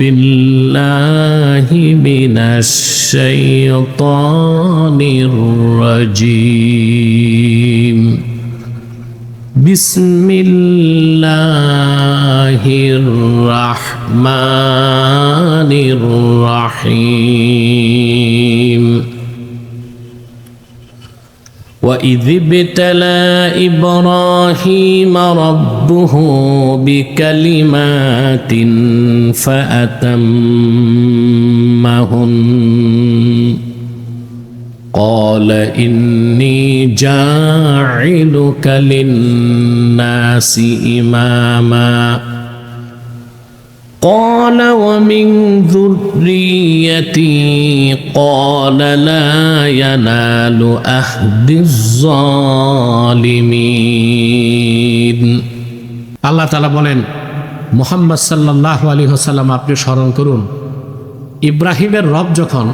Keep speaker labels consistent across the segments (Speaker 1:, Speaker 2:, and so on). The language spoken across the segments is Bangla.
Speaker 1: بالله من الشيطان الرجيم بسم الله الرحمن الرحيم وإذ ابتلى إبراهيم ربه بكلمات فأتمهن قال إني جاعلك للناس إماما قال ومن ذريتي قال لا ينال عهد الظالمين আল্লাহ তাআলা বলেন মুহাম্মদ সাল্লাল্লাহু আলাইহি ওয়াসাল্লাম আপনি স্মরণ করুন ইব্রাহিমের রব যখন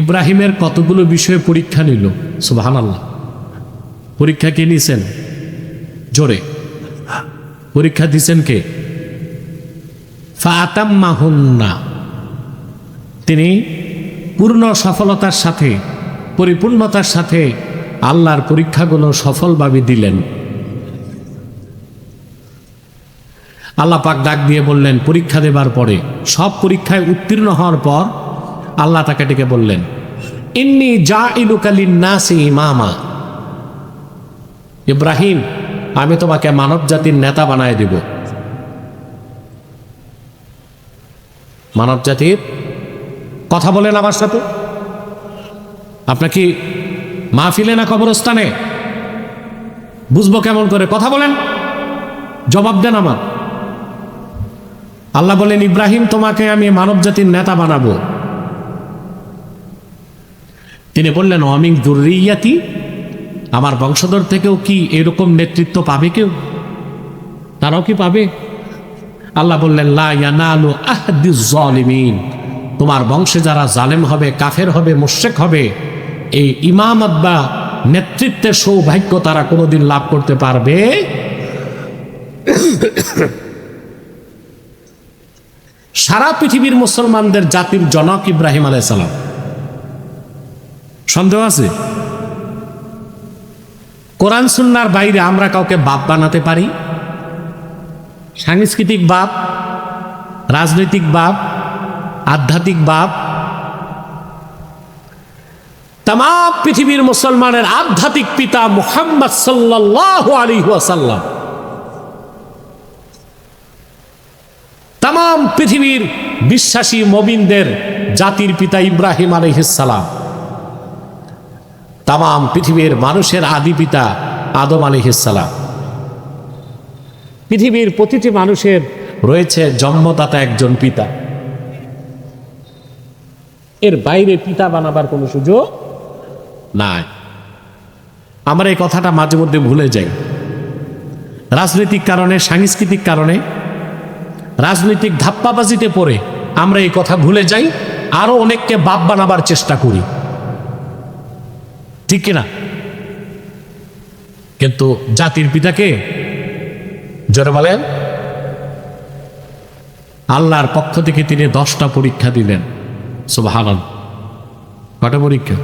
Speaker 1: ইব্রাহিমের কতগুলো বিষয়ে পরীক্ষা নিল সুবহানাল্লাহ পরীক্ষা কে নিছেন জোরে পরীক্ষা দিছেন কে ফাতাম্মাহুন্না তিনি পূর্ণ সফলতার সাথে পরিপূর্ণতার সাথে আল্লাহর পরীক্ষাগুলো সফলভাবে দিলেন আল্লাহ পাক ডাক দিয়ে বললেন পরীক্ষা দেবার পরে সব পরীক্ষায় উত্তীর্ণ হওয়ার পর আল্লাহ তাকে ডেকে বললেন ইন্নী জাইলুকা লিন-নাসি ইমামা ইব্রাহিম আমি তোমাকে মানব জাতির নেতা বানায় দেব মানব জাতির কথা বলেন আমার সাথে আপনার কি মাহফিলে না কবরস্থানে বুঝবো কেমন করে কথা বলেন জবাব দেন আমার আল্লাহ বলেন ইব্রাহিম তোমাকে আমি মানব জাতির নেতা বানাবো তিনি বললেন ওয়ামিন যুররিয়াতি আমার বংশধর থেকেও কি এরকম নেতৃত্ব পাবে কেউ তারাও কি পাবে আল্লাহ বললেন লা ইয়ানালু আহদিজ জালিমিন তোমার বংশে যারা জালেম হবে কাফের হবে মুশরিক হবে এই ইমামত বা নেতৃত্বের সৌভাগ্য তারা কোনোদিন লাভ করতে পারবে সারা পৃথিবীর মুসলমানদের জাতির জনক ইব্রাহিম আলাইহিস সালাম সন্দেহ আছে কোরআন সুন্নাহর বাইরে আমরা কাউকে বাপ বানাতে পারি সাংস্কৃতিক বাপ রাজনৈতিক বাপ আধ্যাত্মিক বাপ তাম পৃথিবীর মুসলমানের আধ্যাত্মিক পিতা মুহাম্মদ সাল্লাল্লাহু আলাইহি ওয়াসাল্লাম তাম পৃথিবীর বিশ্বাসী মুমিনদের জাতির পিতা ইব্রাহিম আলাইহিস সালাম তাম পৃথিবীর মানুষের আদি পিতা আদম আলাইহিস সালাম পৃথিবীর প্রতিটি মানুষের রয়েছে জন্মদাতা একজন পিতা এর বাইরে পিতা বানাবার কোনো সুযোগ নাই আমরা এই কথাটা মাঝে মধ্যে ভুলে যাই রাজনৈতিক কারণে সাংস্কৃতিক কারণে রাজনৈতিক ধাপ্পাবাজিতে পড়ে আমরা এই কথা ভুলে যাই আরো অনেককে বাপ বানাবার চেষ্টা করি ঠিক কিনা কিন্তু জাতির পিতাকে জোরে বলেন আল্লাহর পক্ষ থেকে তিনি 10টা পরীক্ষা দিলেন সুবহানাল্লাহ কটা পরীক্ষা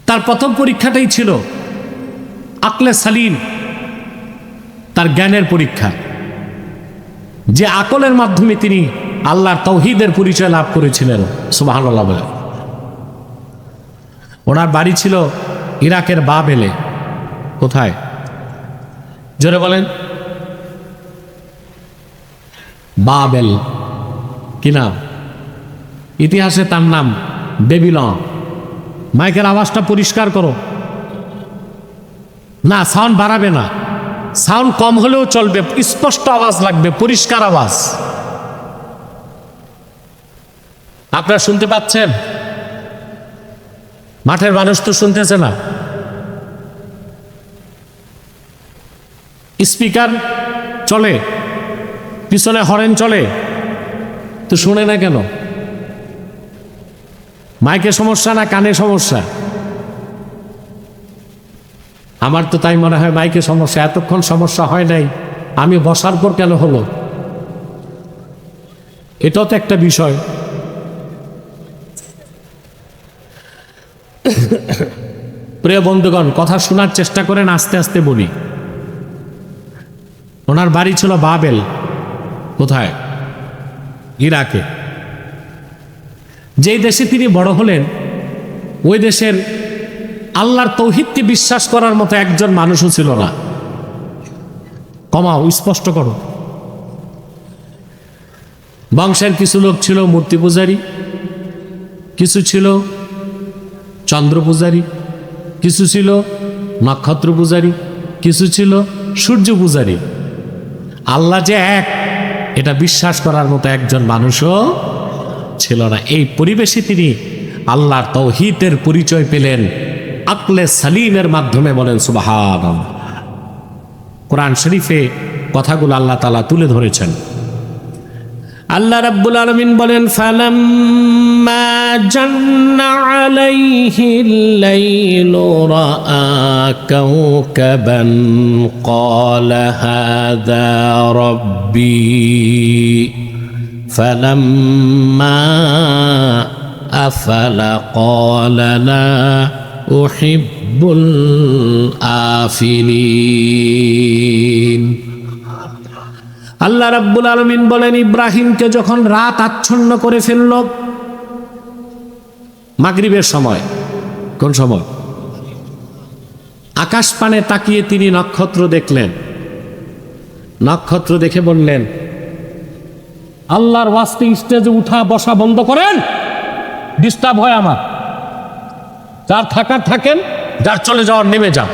Speaker 1: তার প্রথম পরীক্ষাটাই ছিল আকলে সালিম তার জ্ঞানের পরীক্ষা যে আকলের মাধ্যমে তিনি আল্লাহর তাওহীদের পরিচয় লাভ করেছিলেন সুবহানাল্লাহ বলে ওনার বাড়ি ছিল ইরাকের বাবেলে কোথায় জোরে বলেন বাবেল কি নাম ইতিহাসে তার নাম বেবিলন মাইকের আওয়াজটা পরিষ্কার করো না সাউন্ড বাড়াবে না সাউন্ড কম হলেও চলবে স্পষ্ট আওয়াজ লাগবে পরিষ্কার আওয়াজ আপনারা শুনতে পাচ্ছেন মাঠের মানুষ তো শুনতেছে না স্পিকার চলে পিছনে হরেন চলে তো শুনে না কেন মাইকে সমস্যা না কানে সমস্যা আমার তো তাই মনে হয় মাইকে সমস্যা এতক্ষণ সমস্যা হয় নাই আমি বসার পর কেন হলো? এটাও তো একটা বিষয়। প্রিয় বন্ধুগণ, কথা শোনার চেষ্টা করেন, আস্তে আস্তে বলি। ওনার বাড়ি ছিল বাবেল। কোথায়? ইরাকে। যেই দেশে তিনি বড় হলেন, ওই দেশের আল্লাহর তৌহিদকে বিশ্বাস করার মতো একজন মানুষও ছিল না। কমাও, স্পষ্ট করো। বংশের কিছু লোক ছিল মূর্তি পূজারী, কিছু ছিল চন্দ্র পূজারী, কিছু ছিল নক্ষত্র পূজারী, কিছু ছিল সূর্য পূজারী। আল্লাহ যে এক, এটা বিশ্বাস করার মতো একজন মানুষও ছিল না। এই পরিবেশে তিনি আল্লাহর তাওহীদের পরিচয় পেলেন আকলে সালিমের মাধ্যমে। বলেন সুবহানাল্লাহ। কোরআন শরীফে কথাগুলো আল্লাহ তাআলা তুলে ধরেছেন। আল্লাহ রাব্বুল আলামিন বলেন, ফালাম্মা জান্না আলাইহিল লাইলু রাআ কাওকাবান ক্বালা হাযা রাব্বি ফালাম্মা আফালা ক্বালা লা উহিব্বুল আফিলিন। আল্লাহ রাব্বুল আলামিন বলেন, ইব্রাহিমকে যখন রাত আচ্ছন্ন করে ফেলল, মাগরিবের সময়, কোন সময়? আকাশ পানে তাকিয়ে তিনি নক্ষত্র দেখলেন। নক্ষত্র দেখে বললেন, আল্লাহর ওয়াস্তে স্টেজে উঠা বসা বন্ধ করেন, ডিস্টার্ব হয় আমার। যার থাকার থাকেন, যার চলে যাওয়ার নেমে যান।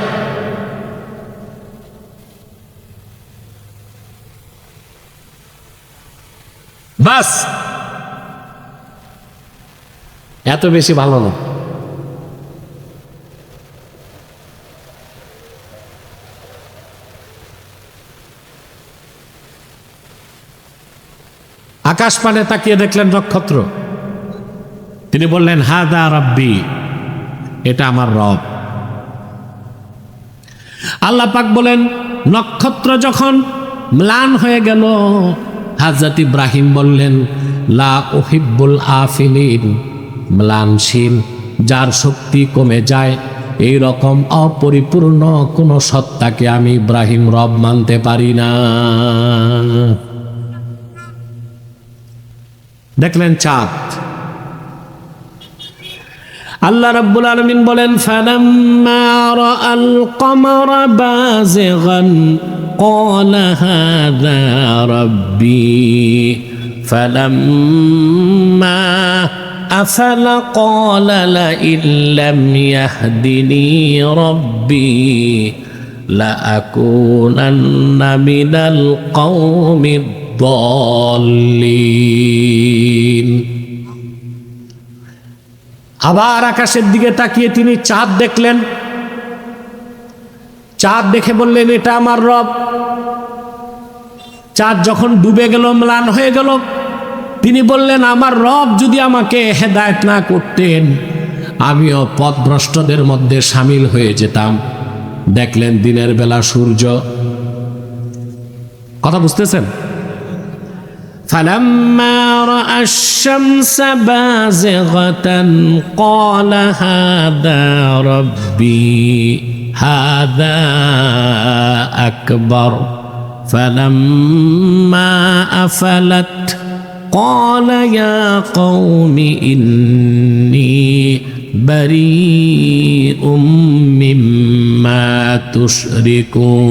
Speaker 1: বাস, এত বেশি ভালো না। আকাশ পানে তাকিয়ে দেখলেন নক্ষত্র। তিনি বললেন, হাদা রাব্বি, এটা আমার রব। আল্লাহ পাক বলেন, নক্ষত্র যখন ম্লান হয়ে গেল, হযরত ইব্রাহিম বললেন, লা উহিব্বুল আফিলিন, ম্লানশীল, যার শক্তি কমে যায়, এই রকম অপরিপূর্ণ কোন সত্তাকে আমি ইব্রাহিম রব মানতে পারি না। দেখলেন চাঁদ। আল্লাহ রাব্বুল আলামিন বলেন, ফালাম্মা রাআল কমারা বাযিগান ক্বালা হাযা রাব্বি ফালাম্মা আফালা ক্বালা লাইন লাম ইয়াহদিনি রাব্বি লাআকুনান্না মিনাল কওমিদ দাল্লিন। আবার আকাশের দিকে তাকিয়ে তিনি চাঁদ দেখলেন। চাঁদ দেখে বললেন, এটা আমার রব। চাঁদ যখন ডুবে গেল, ম্লান হয়ে গেল, তিনি বললেন, আমার রব যদি আমাকে হেদায়েত না করতেন, আমিও পথভ্রষ্টদের মধ্যে শামিল হয়ে যেতাম। দেখলেন দিনের বেলা সূর্য। কথা বুঝতেছেন? فلما رأى الشمس بازغة قال هذا ربي هذا أكبر فلما أفلت قال يا قوم إني بريء مما تشركون।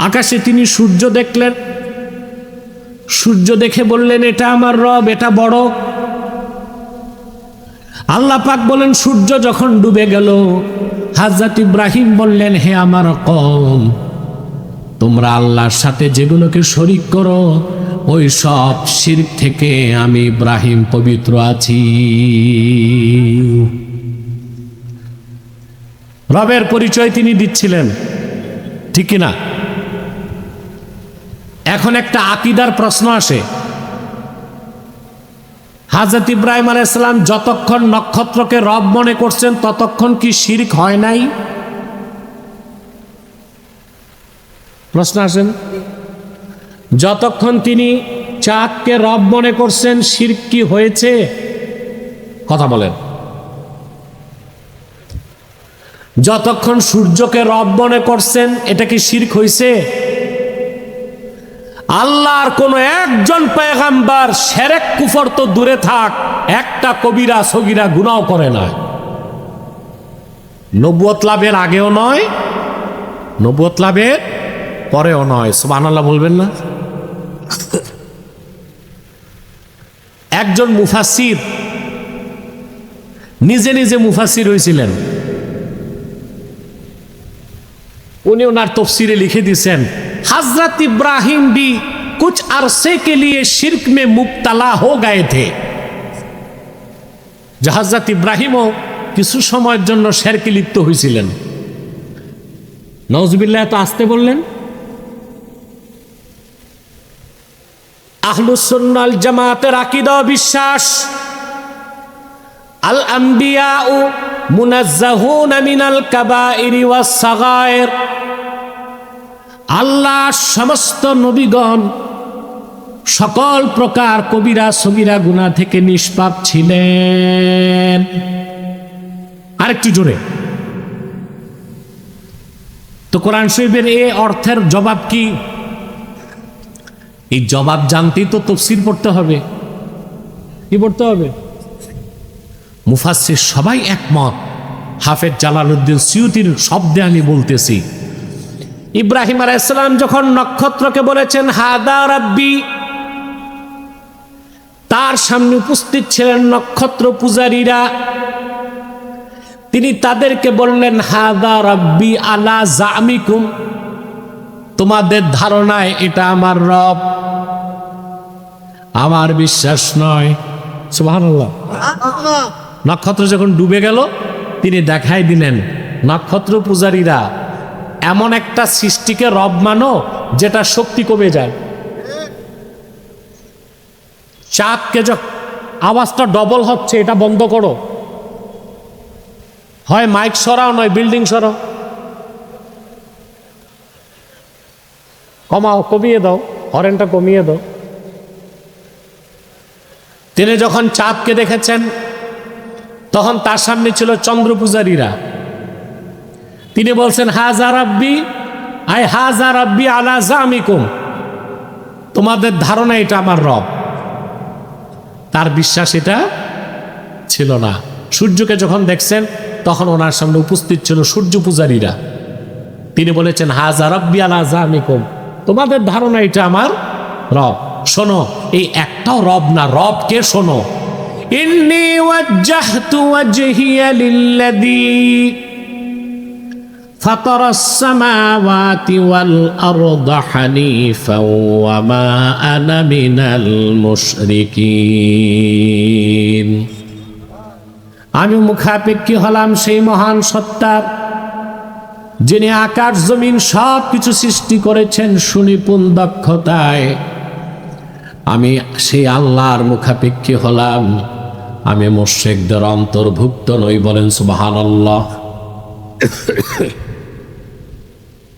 Speaker 1: আকাশে তিনি সূর্য দেখলেন। সূর্য দেখে বললেন, এটা আমার রব, এটা বড়। আল্লাহ পাক বলেন, সূর্য যখন ডুবে গেল, হযরত ইব্রাহিম বললেন, হে আমার কওম, তোমরা আল্লাহর সাথে যেগুলোকে শরীক করো, ওই সব শিরক থেকে আমি ইব্রাহিম পবিত্র আছি। রবের পরিচয় তিনি দিচ্ছিলেন, ঠিক কিনা? এখন একটা আকীদার প্রশ্ন আসে, হযরত ইব্রাহিম আলাইহিস সালাম যতক্ষণ নক্ষত্রকে রব মনে করছেন, ততক্ষণ কি শিরক হয় নাই? প্রশ্ন আসেন, যতক্ষণ তিনি চাঁদকে রব মনে করছেন শিরক কি হয়েছে? কথা বলেন। যতক্ষণ সূর্যকে রব মনে করছেন এটা কি শিরক হয়েছে? আল্লাহর কোন একজন পয়গম্বর শিরক কুফর তো দূরে থাক, একটা কবিরা সগীরা গুনাহ করে না। নবুয়ত লাভের আগেও নয়, নবুয়ত লাভের পরেও নয়। সুবহানাল্লাহ বলবেন না? একজন মুফাসসির নিজে নিজে মুফাসসির হয়েছিলেন। উনি ওনার তফসিরে লিখে দিয়েছেন, हजरत इब्राहिम भी कुछ अरसे के लिए शिर्क में मुब्तला हो गए थे। যে হযরত ইব্রাহিমও কিছু সময়ের জন্য শিরকে লিপ্ত হয়েছিলেন। নাউজুবিল্লাহ, তো আসতে বললেন। আহলুস সুন্নাহ ওয়াল জামাতের আকীদা বিশ্বাস, আল আম্বিয়াউ মুনাজ্জাহুনা মিনাল কাবাইরি ওয়াস সাগায়ের, আল্লাহ সমস্ত নবীগণ সকল প্রকার কবিরা সগীরা গুনাহ থেকে নিষ্পাপ ছিলেন। আরেকটু জোরে। তো কোরআন শরীফের এই অর্থের জবাব কি? এই জবাব জানতেই তো তাফসীর পড়তে হবে। কি পড়তে হবে? মুফাসসির সবাই একমত। হাফেজ জালালউদ্দিন সিউতির শব্দে আমি বলতেছি, ইব্রাহিম আলাইহিস সালাম যখন নক্ষত্রকে বলেছেন হাদা রাব্বি, তার সামনে উপস্থিত ছিলেন নক্ষত্র পূজারীরা। তিনি তাদেরকে বললেন হাদা রাব্বি আলা জামিকুম, তোমাদের ধারণায় এটা আমার রব, আমার বিশ্বাস নয়। সুবহানাল্লাহ। নক্ষত্র যখন ডুবে গেল তিনি দেখাই দিলেন, নক্ষত্র পূজারীরা এমন একটা সৃষ্টিকে রব মানো যেটা শক্তি কমে যায়। চাঁদকে যখন আওয়াজটা ডবল হচ্ছে এটা বন্ধ করো, হয় মাইক সরাও নয় বিল্ডিং সরাও, কমাও, কমিয়ে দাও, হরেনটা কমিয়ে দাও। তিনি যখন চাঁদকে দেখেছেন তখন তার সামনে ছিল চন্দ্র পূজারীরা। তিনি বলছেন হাজা রাব্বি আই হাজা রাব্বি আলা জামিকুম, তোমাদের ধারণা এটা আমার রব। তার বিশ্বাস এটা ছিল না। সূর্যকে যখন দেখছেন তখন ওনার সামনে উপস্থিত ছিল সূর্য পূজারীরা। তিনি বলেছেন হাজা রাব্বি আলা জামিকুম, তোমাদের ধারণা এটা আমার রব। শোনো, এই একটাও রব না, রবকে শোনো। ইন্নী ওয়াজ্জাহতু ওয়াজহিয়া লিল্লাযী ফাতারাস সামাওয়াতি ওয়াল আরদা হানিফাও ওয়া মা আনা মিনাল মুশরিকিন, আমি মুখাপেক্ষী হলাম সেই মহান সত্তার যিনি আকাশ জমিন সব কিছু সৃষ্টি করেছেন সুনিপুণ দক্ষতায়। আমি সেই আল্লাহর মুখাপেক্ষী হলাম, আমি মুশরিকদের অন্তর্ভুক্ত নই। বলেন সুবহানাল্লাহ।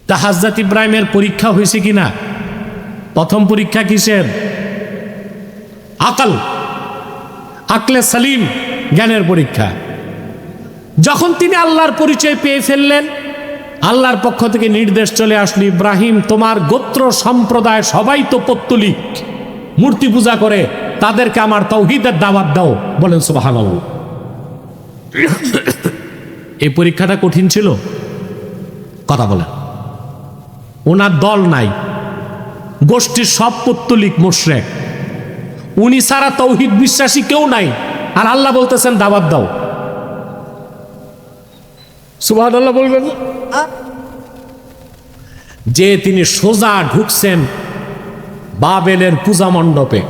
Speaker 1: তা হযরত ইব্রাহিমের পরীক্ষা হয়েছে কিনা? প্রথম পরীক্ষা কিসের? আকলে সালিম, জ্ঞানের পরীক্ষা। যখন তিনি আল্লাহর পরিচয় পেয়ে ফেললেন, আল্লাহর পক্ষ থেকে নির্দেশ চলে আসলো, ইব্রাহিম তোমার গোত্র সম্প্রদায় সবাই তো পৌত্তলিক, মূর্তি পূজা করে, তাদেরকে আমার তাওহীদের দাওয়াত দাও। বলেন সুবহানাল্লাহ। এই পরীক্ষাটা কঠিন ছিল? কথা বলেন। ওনার দল নাই, গোষ্ঠীর সব পৌত্তলিক মুশরিক, উনি ছাড়া তাওহীদ বিশ্বাসী কেউ নাই, আর আল্লাহ বলতেছেন দাওয়াত দাও। সুবহানাল্লাহ বলবেন। যে তিনি সোজা ঢুকছেন বাবেলের পূজা মণ্ডপে,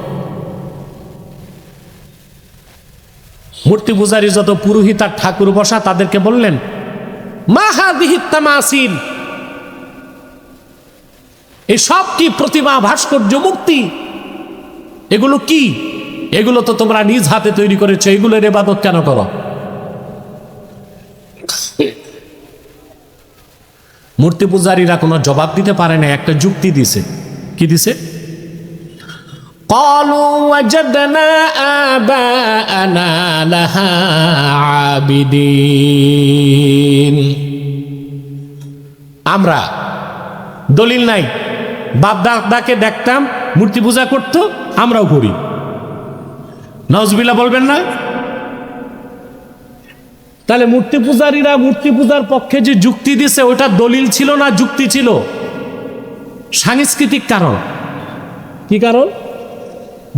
Speaker 1: মূর্তি পূজারী যত পুরোহিত আর ঠাকুর বসা তাদেরকে বললেন মা হাযিহি তামাসিল, এই সব কি প্রতিমা, ভাস্কর্য, মূর্তি? এগুলো কি? এগুলো তো তোমরা নিজ হাতে তৈরি করেছো, এগুলোর ইবাদত কেন করো? মূর্তি পূজারীরা কোনো জবাব দিতে পারে না, একটা যুক্তি দিছে। কি দিছে? قالوا وجدنا آباءنا لها عابدين। আমরা দলিল নাই, বাপ দাদাকে দেখতাম মূর্তি পূজা করতো, আমরাও করি। নাউজুবিল্লাহ বলবেন না? তাহলে মূর্তি পূজারীরা মূর্তি পূজার পক্ষে যে যুক্তি দিছে ওটা দলিল ছিল না যুক্তি ছিল? সাংস্কৃতিক কারণ। কি কারণ?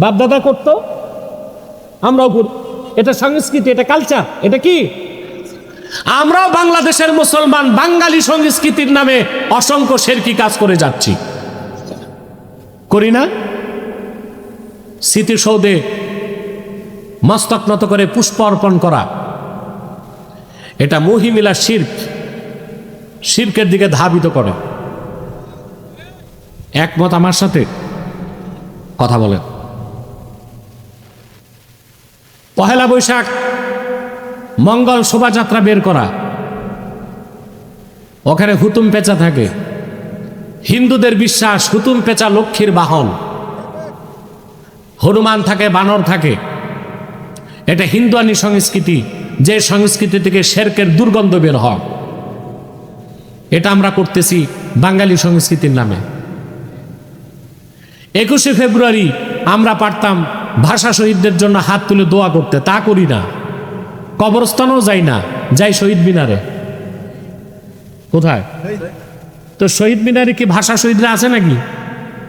Speaker 1: বাপদাদা করতো, আমরাও করি, এটা সংস্কৃতি, এটা কালচার। এটা কি? আমরাও বাংলাদেশের মুসলমান বাঙালি সংস্কৃতির নামে অসংখ্য শিরকি কাজ করে যাচ্ছি, করি না? স্মৃতিসৌধে মস্তক নত করে পুষ্প অর্পণ করা, এটা মহিমিলা শিরক, শিরকের দিকে ধাবিত করে। একমত আমার সাথে? কথা বলেন। পহেলা বৈশাখ মঙ্গল শোভাযাত্রা বের করা, ওখানে হুতুম পেঁচা থাকে। হিন্দুদের বিশ্বাস হুতুম পেঁচা লক্ষ্মীর বাহন, হনুমান থাকে, বানর থাকে। এটা হিন্দুয়ানি সংস্কৃতি, যে সংস্কৃতি থেকে শিরকের দুর্গন্ধ বের হয়। এটা আমরা করতেছি বাঙালি সংস্কৃতির নামে। 21শে ফেব্রুয়ারি আমরা পারতাম ভাষা শহীদদের জন্য হাত তুলে দোয়া করতে, তা করি না। কবরস্থানেও যাই না, যাই শহীদ মিনারে। কোথায়? তো শহীদ মিনারে কি ভাষা শহীদরা আছে নাকি?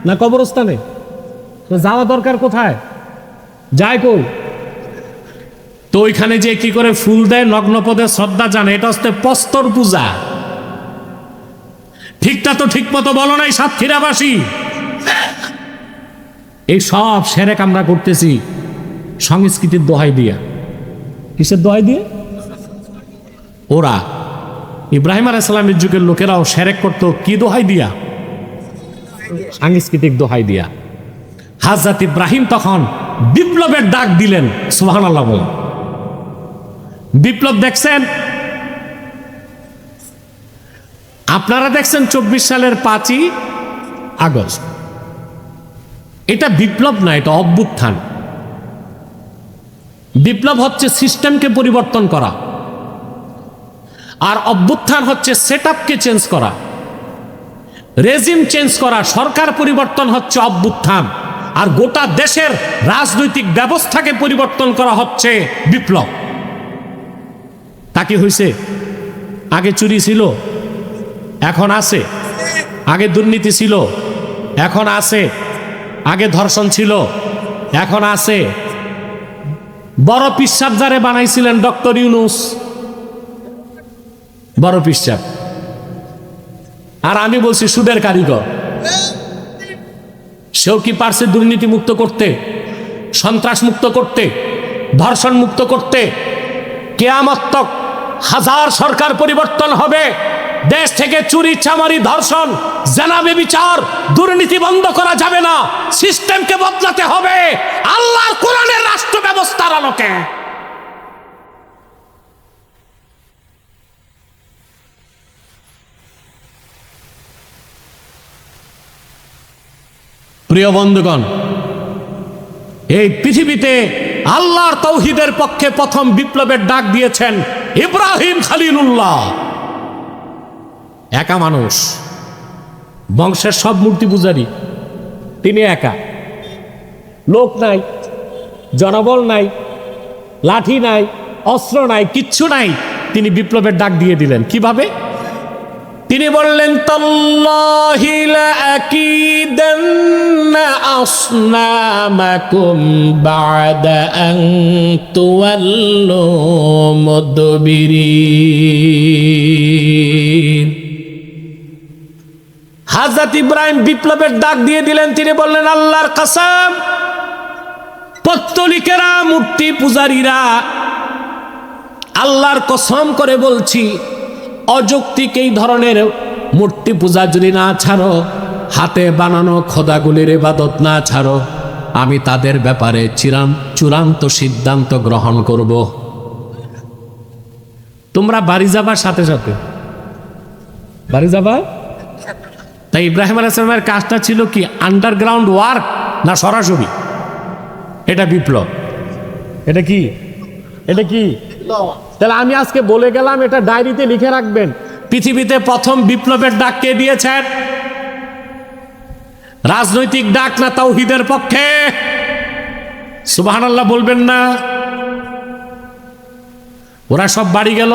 Speaker 1: না কবরস্থানে? তো যাওয়া দরকার কোথায়? যায় কই? তো ওইখানে যে কি করে ফুল দেয়, নগ্নপদে শ্রদ্ধা জানে, এটা হচ্ছে প্রস্তর পূজা। ঠিকটা তো ঠিক মতো বলো নাই সাতক্ষীরাবাসী। এই সব সেরেক আমরা করতেছি সংস্কৃতির দোহাই দিয়া। কিসের দোহাই দিয়ে? ওরা ইব্রাহিম আলাইহিস সালামের যুগের লোকেরাও সেরেক করতো, কি দোহাই দিয়া? সাংস্কৃতিক দোহাই দিয়া। হযরত ইব্রাহিম তখন বিপ্লবের ডাক দিলেন। সুবহানাল্লাহ বলেন। বিপ্লব দেখছেন? আপনারা দেখছেন 24 সালের 5ই আগস্ট। এটা বিপ্লব না, এটা অভ্যুত্থান। বিপ্লব হচ্ছে সিস্টেমকে পরিবর্তন করা, আর অভ্যুত্থান হচ্ছে সেটআপকে চেঞ্জ করা, রেজিম চেঞ্জ করা, সরকার পরিবর্তন হচ্ছে অভ্যুত্থান। আর গোটা দেশের রাজনৈতিক ব্যবস্থাকে পরিবর্তন করা হচ্ছে বিপ্লব। তা কি হয়েছে? আগে চুরি ছিল, এখন আছে। আগে দুর্নীতি ছিল, এখন আছে। আগে ধর্ষণ ছিল, এখন আছে। বড় পিশাব যারে বানাইছিলেন ডক্টর ইউনূস, বড় পিশাব। আর আমি বলছি সুদের কারিগর। সেও কি পারছে দুর্নীতি মুক্ত করতে, সন্ত্রাস মুক্ত করতে, ধর্ষণ মুক্ত করতে? কিয়ামত তক হাজার সরকার পরিবর্তন হবে, দেশ থেকে চুরি, চামারি, ধর্ষণ, জেনা, ব্যভিচার, দুর্নীতি বন্ধ করা যাবে না। সিস্টেমকে বদলাতে হবে আল্লাহর কোরআনের রাষ্ট্র ব্যবস্থার আলোকে। প্রিয় বন্ধুগণ, এই পৃথিবীতে আল্লাহর তাওহীদের পক্ষে প্রথম বিপ্লবের ডাক দিয়েছেন ইব্রাহিম খলিলুল্লাহ। একা মানুষ, বংশের সব মূর্তি পূজারী, তিনি একা। লোক নাই, জনবল নাই, লাঠি নাই, অস্ত্র নাই, কিচ্ছু নাই। তিনি বিপ্লবের ডাক দিয়ে দিলেন। কিভাবে? তিনি বললেন, তাল্লাহি লাআকিদান্না আসনামাকুম বা'দা আন তুওয়াল্লু মুদবিরিন। হযরত ইব্রাহিম বিপ্লবের ডাক দিয়ে দিলেন। তিনি বললেন, আল্লাহর কসম, পত্তলিকেরা, মূর্তি পূজারীরা, আল্লাহর কসম করে বলছি, অযৌক্তিক এই ধরনের মূর্তি পূজা যদি না ছাড়ো, হাতে বানানো খোদাগুলির ইবাদত না ছাড়ো, আমি তাদের ব্যাপারে চূড়ান্ত সিদ্ধান্ত গ্রহণ করব। তোমরা বাড়ি যাবার সাথে সাথে বাড়ি যাবা। তাই ইব্রাহিম আলাইহিস সালামের কাজটা ছিল কি, আন্ডারগ্রাউন্ড ওয়ার্ক না সরাসরি? এটা বিপ্লব। এটা কি? এটা কি? তাহলে আমি আজকে বলে গেলাম, এটা ডায়েরিতে লিখে রাখবেন। পৃথিবীতে প্রথম বিপ্লবের ডাক কে দিয়েছেন? রাজনৈতিক ডাক না তাওহীদের পক্ষে? সুবহানাল্লাহ বলবেন না? ওরা সব বাড়ি গেল,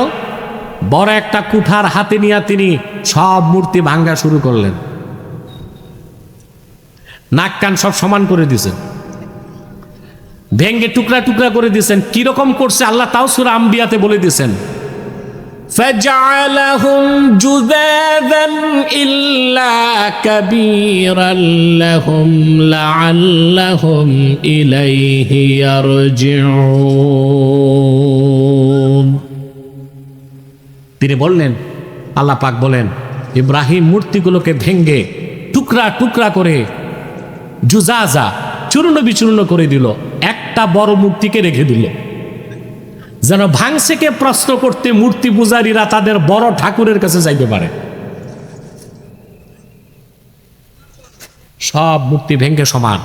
Speaker 1: বড় একটা কুঠার হাতে নিয়ে তিনি সব মূর্তি ভাঙ্গা শুরু করলেন। নাক কান সব সমান করে দিয়েছেন, ভেঙ্গে টুকরা টুকরা করে দিয়েছেন। কিরকম করছে আল্লাহ তাও সূরা আম্বিয়াতে বলে দিয়েছেন, فَجَعَلَهُمْ جُذَاذًا إِلَّا كَبِيرًا لَهُمْ لَعَلَّهُمْ إِلَيْهِ يَرْجِعُونَ। তিনি বললেন, আল্লাহ পাক বলেন, ইব্রাহিম মূর্তিগুলোকে ভেঙ্গে টুকরা টুকরা করে জুজাজা চূর্ণ বিচূর্ণ করে দিল, একটা বড় মূর্তিকে রেখে দিল, যেন ভাঙছেকে প্রশ্ন করতে মূর্তি পূজারীরা তাদের বড় ঠাকুরের কাছে যাইতে পারে। সব মূর্তি ভেঙ্গে সমান।